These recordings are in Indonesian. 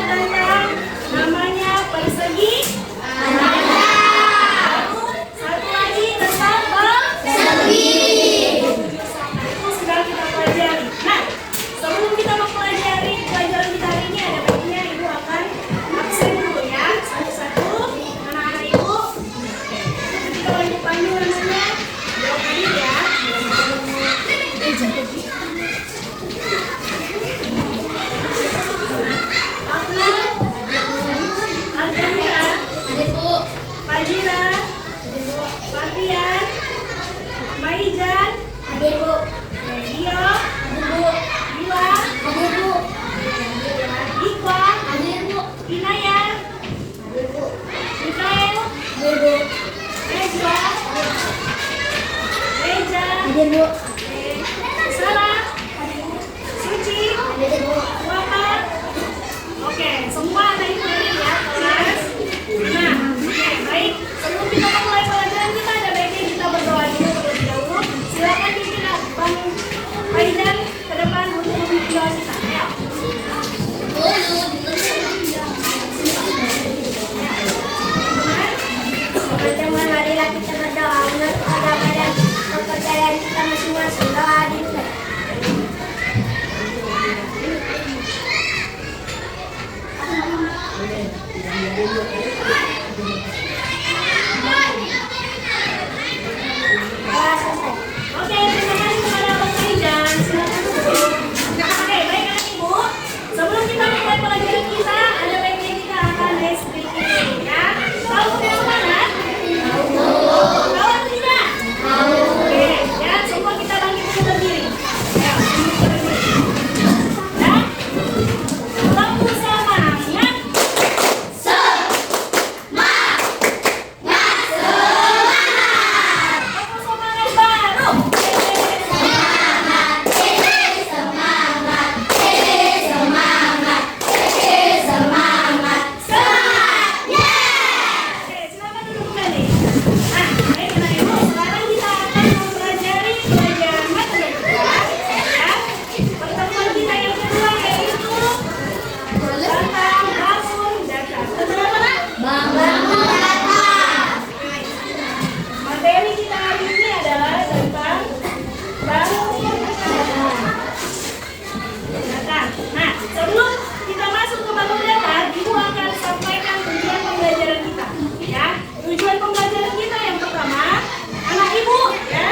tentang namanya persegi. Satu lagi tentang persegi. Itu sudah kita pelajari. Nah, sebelum kita mempelajari pelajaran kita hari ini, ada baiknya Ibu akan absen dulu ya, satu-satu. Anak-anak Ibu. Nanti kalau Ibu panggil namanya, jawab tadi ya. Fajira, Fatian, Maijan, Dio, Bila, Iqbal, Inayah, Mikael, Reza, Sarah, Suci, Wafat. Oke, semua anak Ibu hadir ya kelas. Nah, oke, baik. Sebelum kita mulai pelajaran kita, ada baiknya kita berdoa dulu terlebih dahulu. Silakan pimpinan Bang Faidan ke depan untuk memimpin doa kita. Ayo. Teman-teman, marilah kita berdoa menurut agama dan kepercayaan kita masing-masing. Doa dimulai. Oke, terima kasih kepada Bang Faidan. Silakan duduk. Oke, baik anak Ibu. Sebelum kita mulai pelajaran kita, ada baiknya kita akan speak dulu ya. Tahu yang mana? Tahu atau tidak? Oke, ya semua kita bangkit dulu berdiri. Ya, berdiri. Ya. Waktu semangat. Waktu semangat baru. Oke, silakan duduk kembali. Nah, baik anak Ibu, sekarang kita akan mempelajari pelajaran matematika. Ya. Pertemuan kita yang kedua yaitu tentang bangun data. Tentang apa? Materi kita hari ini adalah tentang bangun data. Nah, sebelum kita masuk ke bangun data, Ibu akan sampaikan tujuan pembelajaran kita. Ya, tujuan pembelajaran kita yang pertama, anak Ibu, ya,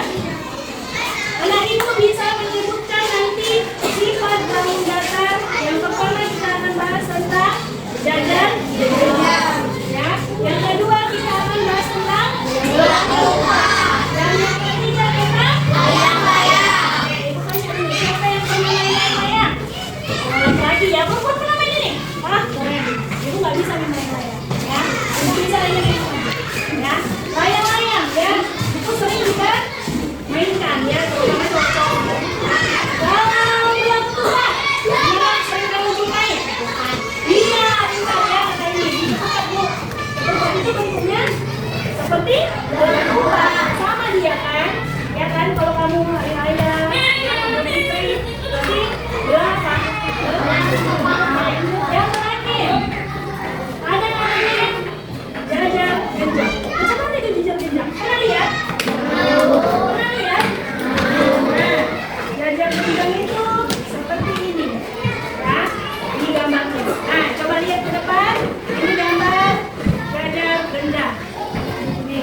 anak Ibu bisa menyebutkan nanti sifat bangun data. Yang pertama kita akan bahas tentang jajar, ya. Yang kedua kita akan bahas tentang dan yang ketiga tentang Oke, Ibu kasih dulu. Siapa yang pernah main layang-layang? Orang lagi ya, perempuan pernah main ini? Hah? Ibu nggak bisa main layang-layang, ya. Ibu bisa layang-layang, ya. Layang-layang, ya. Itu sering kita mainkan, ya. Terutama cowok-cowok. Dalam bulan Tuhan, yang sering kamu jumpai. Iya, pintar ya, kata ini. Dibuka, Bu. Bentuk itu bentuknya seperti bulan Tuhan. Sama dia kan? Ya kan, kalau kamu layang-layang, berarti berapa? Yang terakhir, ada namanya jajar genjang. Macam mana itu jajar genjang? Pernah lihat? Pernah lihat? Nah, jajar genjang itu seperti ini, ya. Ini gambarnya. Nah, coba lihat ke depan. Ini gambar jajar genjang. Ini,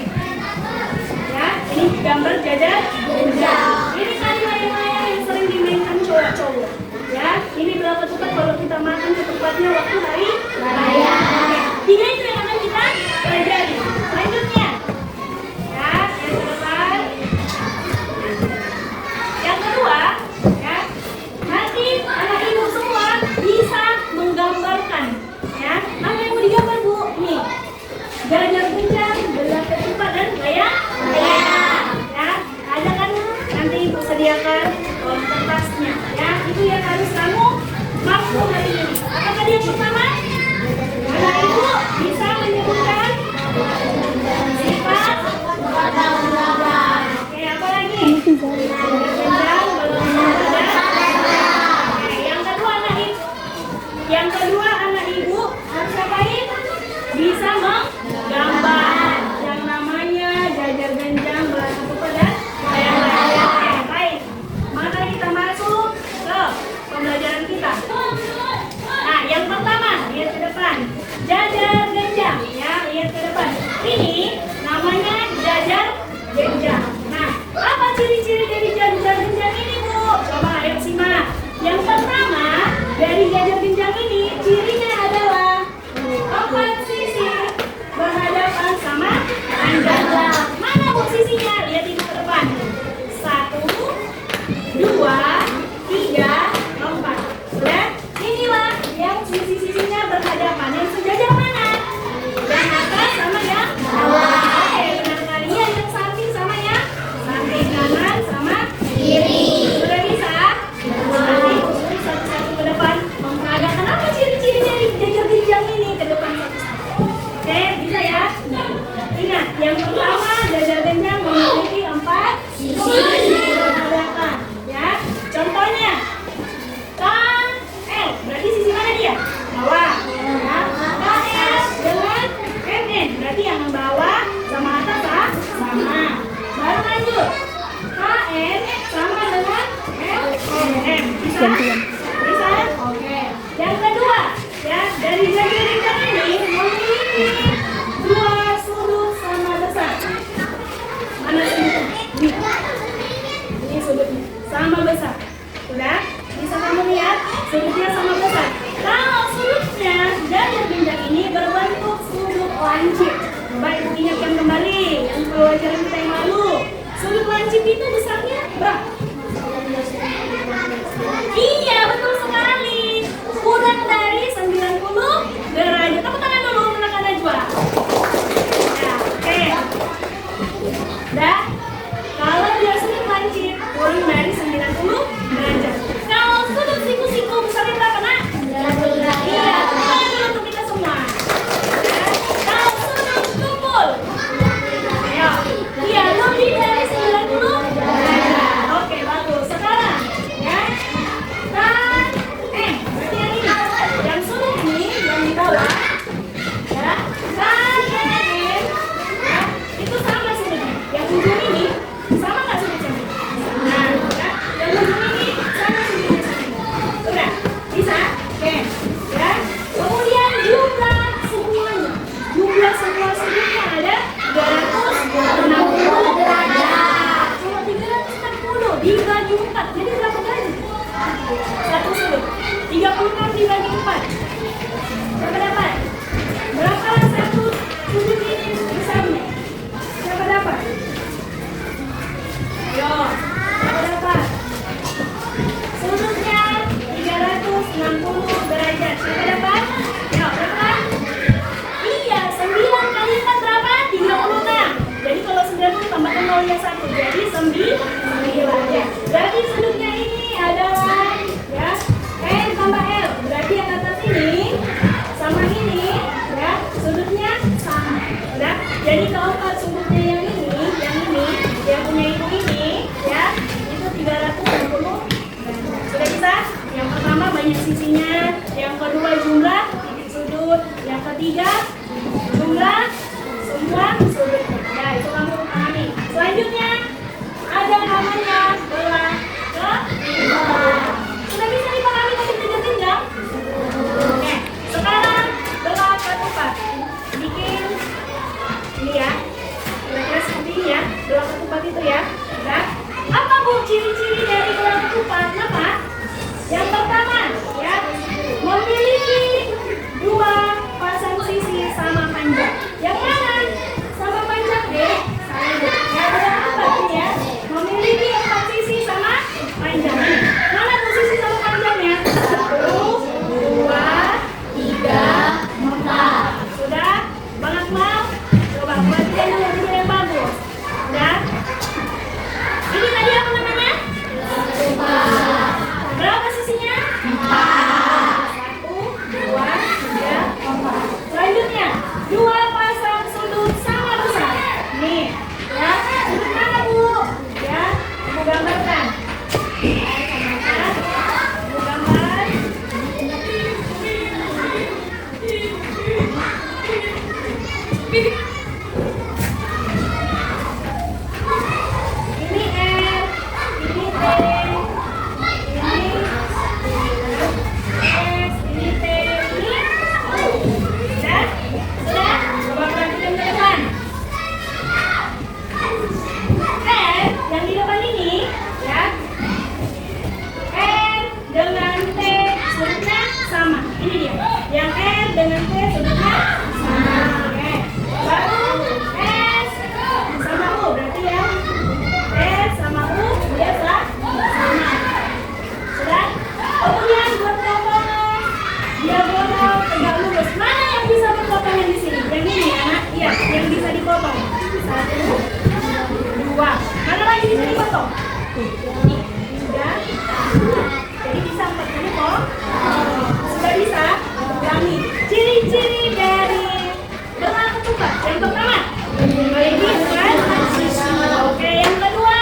ya. Ini gambar jajar genjang. Ini kan layang-layang yang sering dimainkan cowok-cowok. Ya, ini berapa cepat kalau kita makan ketepatnya waktu hari raya. Oke, tiga itu yang akan kita pelajari. Selanjutnya, ya, yang ke depan. Yang kedua, ya, nanti anak Ibu semua bisa menggambarkan, ya. Apa yang mau digambar, Bu? Nih, jajar genjang, gelas ketupat dan layang. Ya, ada kan nanti Ibu sediakan kertasnya, ya. Itu yang harus kamu mampu hari ini. Apa tadi yang pertama? dijajarin ini memiliki dua sudut sama besar. Mana sudutnya? Ini sudutnya sama besar. Sudah? Bisa kamu lihat? Sudutnya sama besar. Kalau sudutnya dari bintang ini berbentuk sudut lancip. Coba ibu ingatkan kembali yang pelajaran kita yang lalu. Sudut lancip itu besarnya berapa? Iya, betul sekali. Kurang dari 90 derajat. Tepuk tangan dulu untuk rekan Najwa. Ya, oke. Dah. Kalau dia sudut lancip kurang dari 90 derajat. Kalau sudut siku-siku besarnya berapa, Nak? Iya, tepuk tangan dulu untuk kita semua. Ya. Kalau sudut tumpul. Ayo. Iya, lebih dari 90 derajat. Oke, bagus. Sekarang, ya. Berarti yang ini. Yang sudut ini, yang di bawah. Ya. Ya. Itu sama sudutnya. Yang ujung ini, sama nggak sudutnya? Nah, ya. Yang ujung ini, sama sudutnya. Sudah? Bisa? Oke. Ya. Kemudian jumlah semuanya. Jumlah semua sudutnya ada 360 derajat. Kalau 360 dibagi 4, jadi berapa derajat? Satu sudut. 36 dibagi 4. Siapa dapat? Berapa satu sudut ini besarnya? Siapa dapat? Ayo, siapa dapat? Sudutnya 360 derajat. Siapa dapat? Ayo, berapa? Iya, 9 kali 4 berapa? 36. Jadi kalau 90 tambahkan nolnya 1. Jadi 9 ya. Berarti sudutnya ini adalah ya N tambah L. Berarti yang atas ini sama ini ya sudutnya sama. Udah? Jadi keempat sudutnya yang punya ibu ini ya itu 360 derajat. Sudah bisa? Yang pertama banyak sisinya, yang kedua jumlah sudut, yang ketiga jumlah semua sudutnya. Ya, itu kamu pahami. Selanjutnya ada namanya belah ketupat. Sudah bisa dipahami tadi dijajarin nggak? Oke, sekarang belah ketupat. Bikin ini ya, kira-kira seperti ini ya, belah ketupat itu ya. Nah, apa Bu ciri-ciri dari belah ketupat? Apa? Yang pertama ya, memiliki dua pasang sisi sama panjang. Yang mana? Sama panjang deh. Ya, belah ketupat ini ya, memiliki 4 sisi sama panjang. Mana tuh sisi sama panjangnya? 1, 2, 3, 4. Sudah? Bang Akmal? Coba buatkan dulu yang bagus. Sudah? Ini tadi apa namanya? Berapa sisinya? 1, 2, 3, 4. Selanjutnya, 2 pasang sudut sama besar. Nih, ya. Sudut mana Bu? Ya, Ibu gambarkan. Ibu gambar. Ini R, ini T, ini S, ini T, ini U. Sudah? Sudah? Coba perhatikan ke depan. R yang di depan ini, ya. R dengan T sudutnya sama. Ini dia. Yang R dengan T sudutnya sama. Oke. Baru S sama U berarti ya. S sama U biasa sama. Sudah? Kemudian buat potongan diagonal tegak lurus. Mana yang bisa berpotongan di sini? Yang ini anak? Iya, yang bisa dipotong. 1, 2. Mana lagi bisa dipotong? Ini. Sudah? Jadi bisa 4 kali kok. Sudah bisa? Ulangi. Ciri-ciri dari belah ketupat. Yang pertama, memiliki bukan? Oke, yang kedua.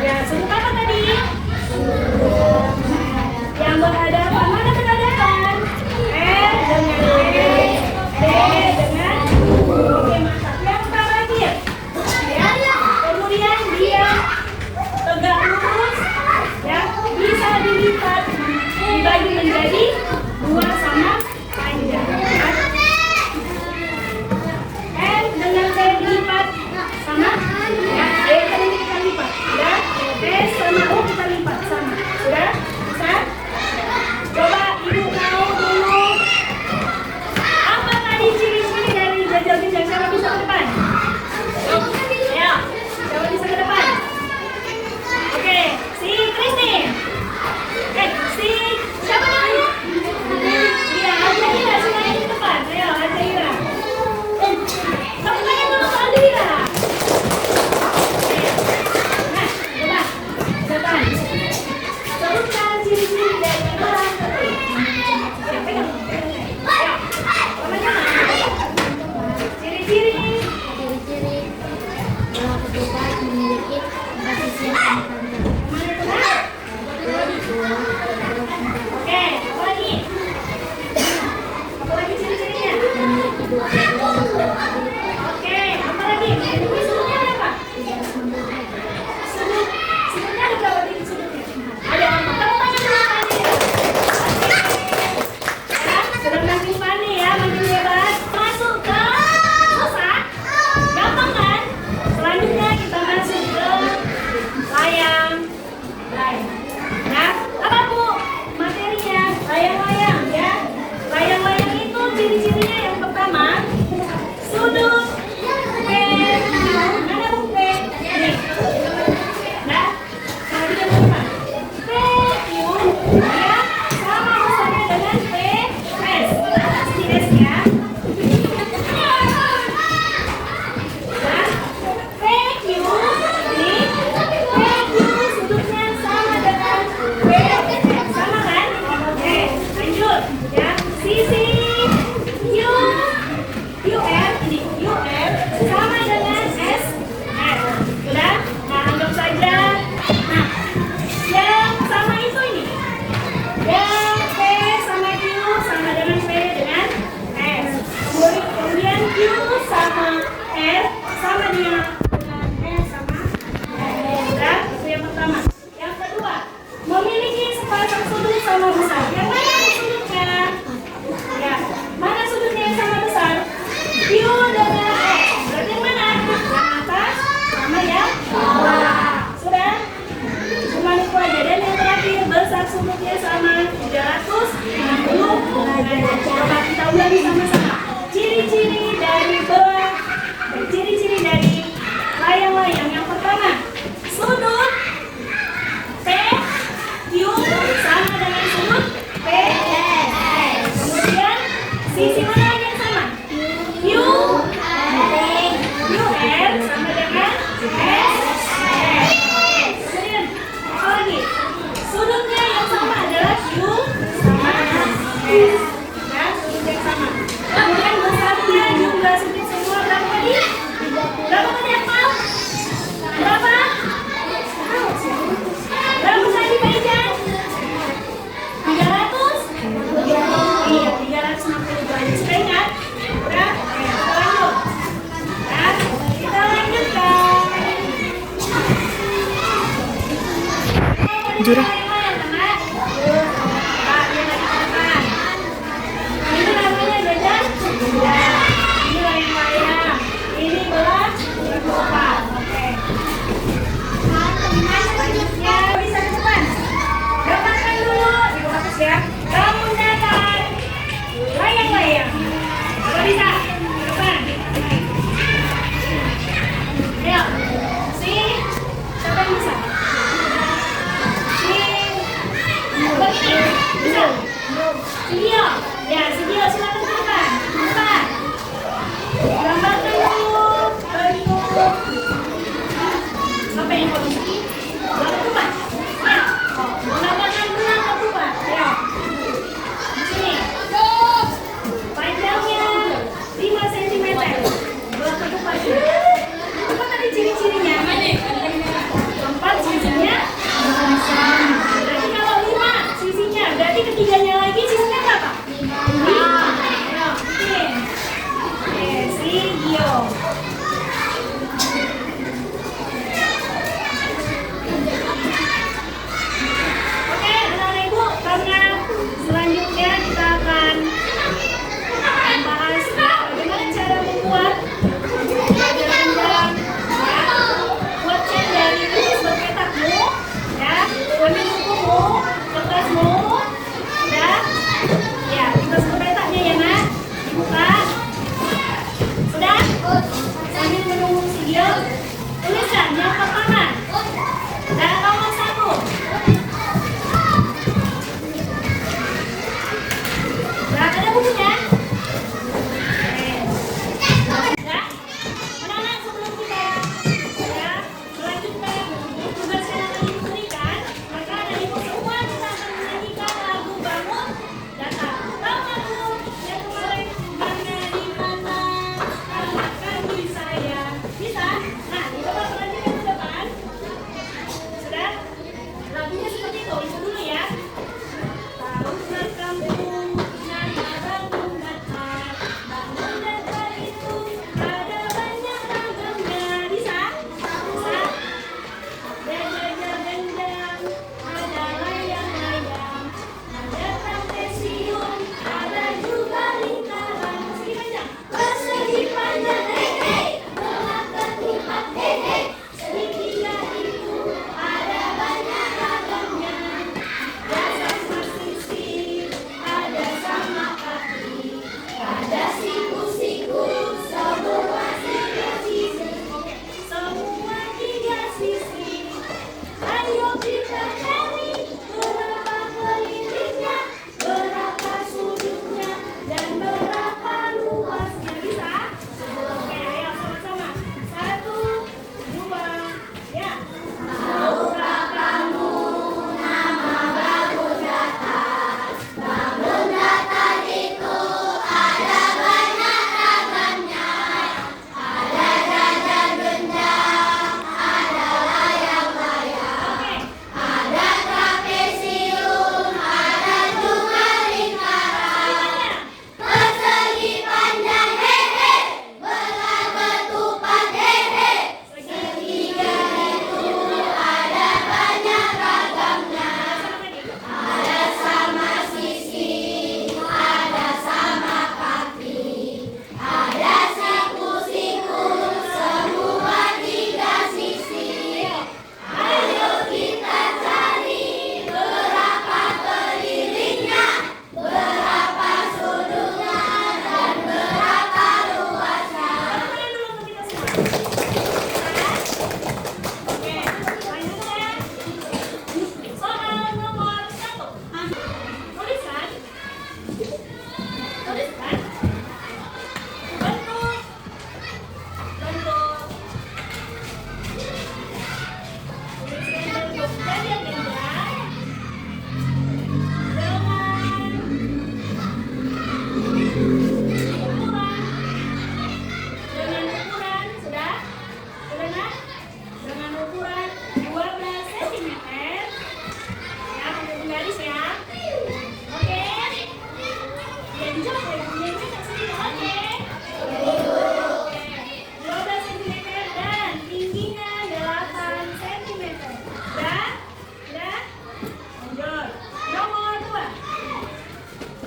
Ya, sudut apa tadi? Yang berhadapan. Mana berhadapan? R dengan T, D dengan U. Oke, mantap. Yang terakhir. sama besar. Yang mana sudutnya? Ya, mana sudutnya yang sama besar? Q dengan X. Berarti yang mana? Yang atas sama yang bawah. Sudah? Cuma itu aja. Dan yang terakhir, besar sudutnya sama 360 derajat. Coba kita ulangi sama-sama. Ciri-ciri dari belah dan ciri-ciri dari layang-layang. Yang pertama, sudut P Q sama dengan sudut P S. Kemudian sisi mana lagi yang sama? Q R sama dengan S. Kemudian apa lagi? Sudutnya yang sama adalah Q sama S. Ya, sudut yang sama. Kemudian besarnya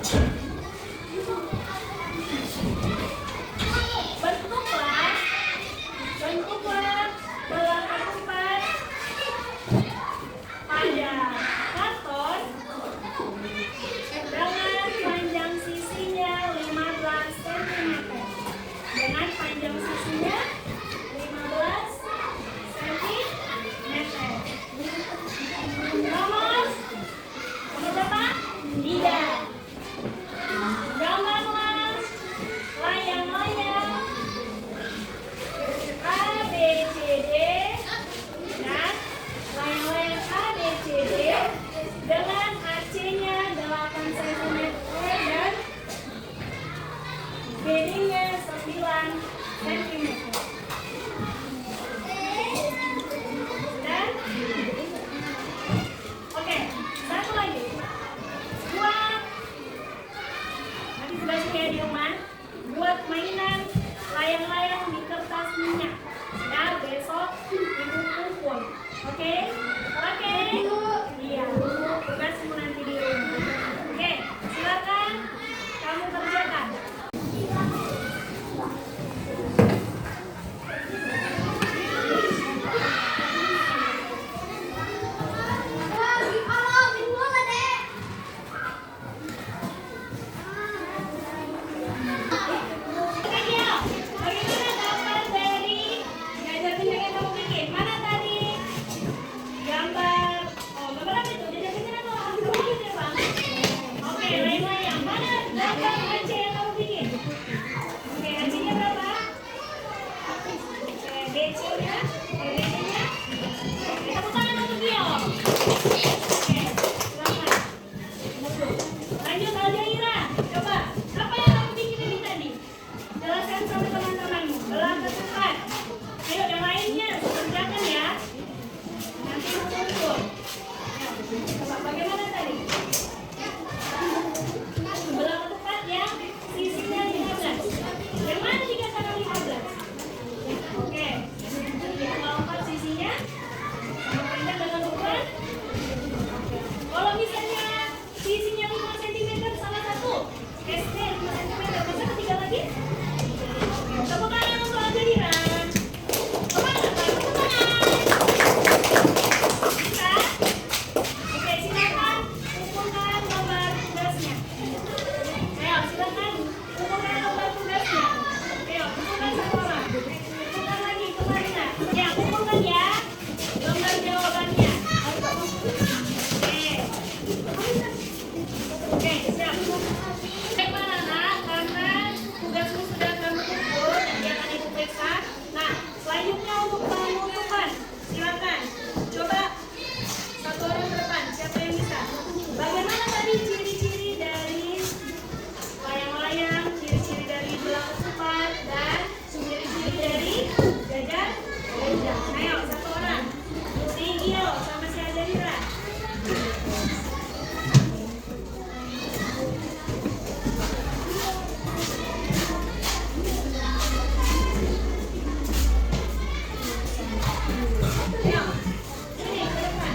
Bentuklah belah ketupat pada karton dengan panjang sisinya 15 cm. Dengan panjang sisinya 15 cm. Nomor berapa? 3. Gambarlah layang-layang A, B, C, D dan layang-layang A, B, C, D dengan AC-nya 8 cm dan BD-nya 9 cm. Dan oke, satu lagi. Buat nanti sebelah sini ya di rumah. Buat mainan layang-layang di kertas minyak. Nah, besok ibu kumpul. Oke? Oke? Iya, tugasmu nanti di rumah. Oke, silakan kamu kerjakan. Oke, Gio. Bagaimana gambar dari jajan yang kamu bikin? Mana tadi? Gambar. Oh, gambar apa itu? Jajan apa? Kamu bikin, Bang? Oke, layang-layang. Mana gambar AC yang kamu bikin? Oke, AC-nya berapa? Oke, BC-nya? BC-nya? Oke, tepuk tangan untuk Gio. Oke, silakan. Lanjut Aljaira. Coba, apa yang kamu bikin ini tadi? Jelaskan sama teman-temanmu. Belah ketupat. Ayo yang lainnya kerjakan ya. Nanti kumpul. Coba bagaimana tadi? Belah ketupat yang sisinya 15. Yang mana 3 kali 15? Oke. Yang 4 sisinya sama panjang dengan ukuran. Kalau misalnya sisinya 5 cm salah satu, SD 5 cm, masa ketiga lagi? Tepuk tangan untuk Aljaira. Kemana, Pak? Tepuk tangan. Bisa? Oke, silakan kumpulkan nomor tugasnya. Ayo, silakan kumpulkan nomor tugasnya. Ayo, kumpulkan satu orang. Kumpulkan lagi, kemana? Ya, kumpulkan ya. Gambar jawabannya. Oke. Oke, siap. Baiklah anak, karena tugasmu sudah kamu kumpul, nanti akan ibu periksa. Nah, selanjutnya untuk penutupan, silakan. Coba satu orang ke depan, siapa yang bisa? Bagaimana tadi ciri-ciri dari layang-layang, ciri-ciri dari belah ketupat, dan ciri-ciri dari jajan? Ayo, satu orang. Si Gio sama si Aljaira. Ayo, sini ke depan.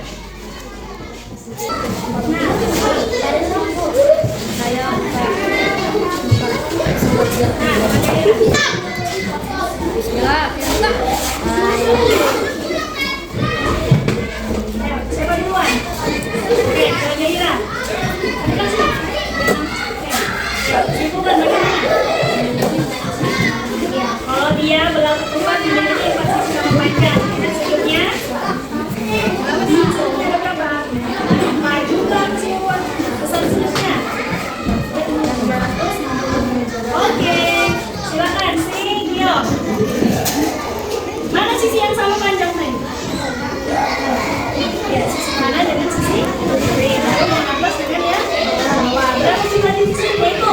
Ayo, siapa duluan? Oke, Aljaira. Simpulkan bagaimana? Kalau dia belah ketupat memiliki 4 sisi sama panjang. Dan selanjutnya berapa? 4 juga semua. Pesan selanjutnya. Oke, silakan si Gio. Mana sisi yang sama panjang tadi? Ya, sisi mana dengan sisi? Oke, lalu 15 dengan ya? Wah, berapa sih tadi sisi? Itu.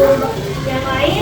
yang lain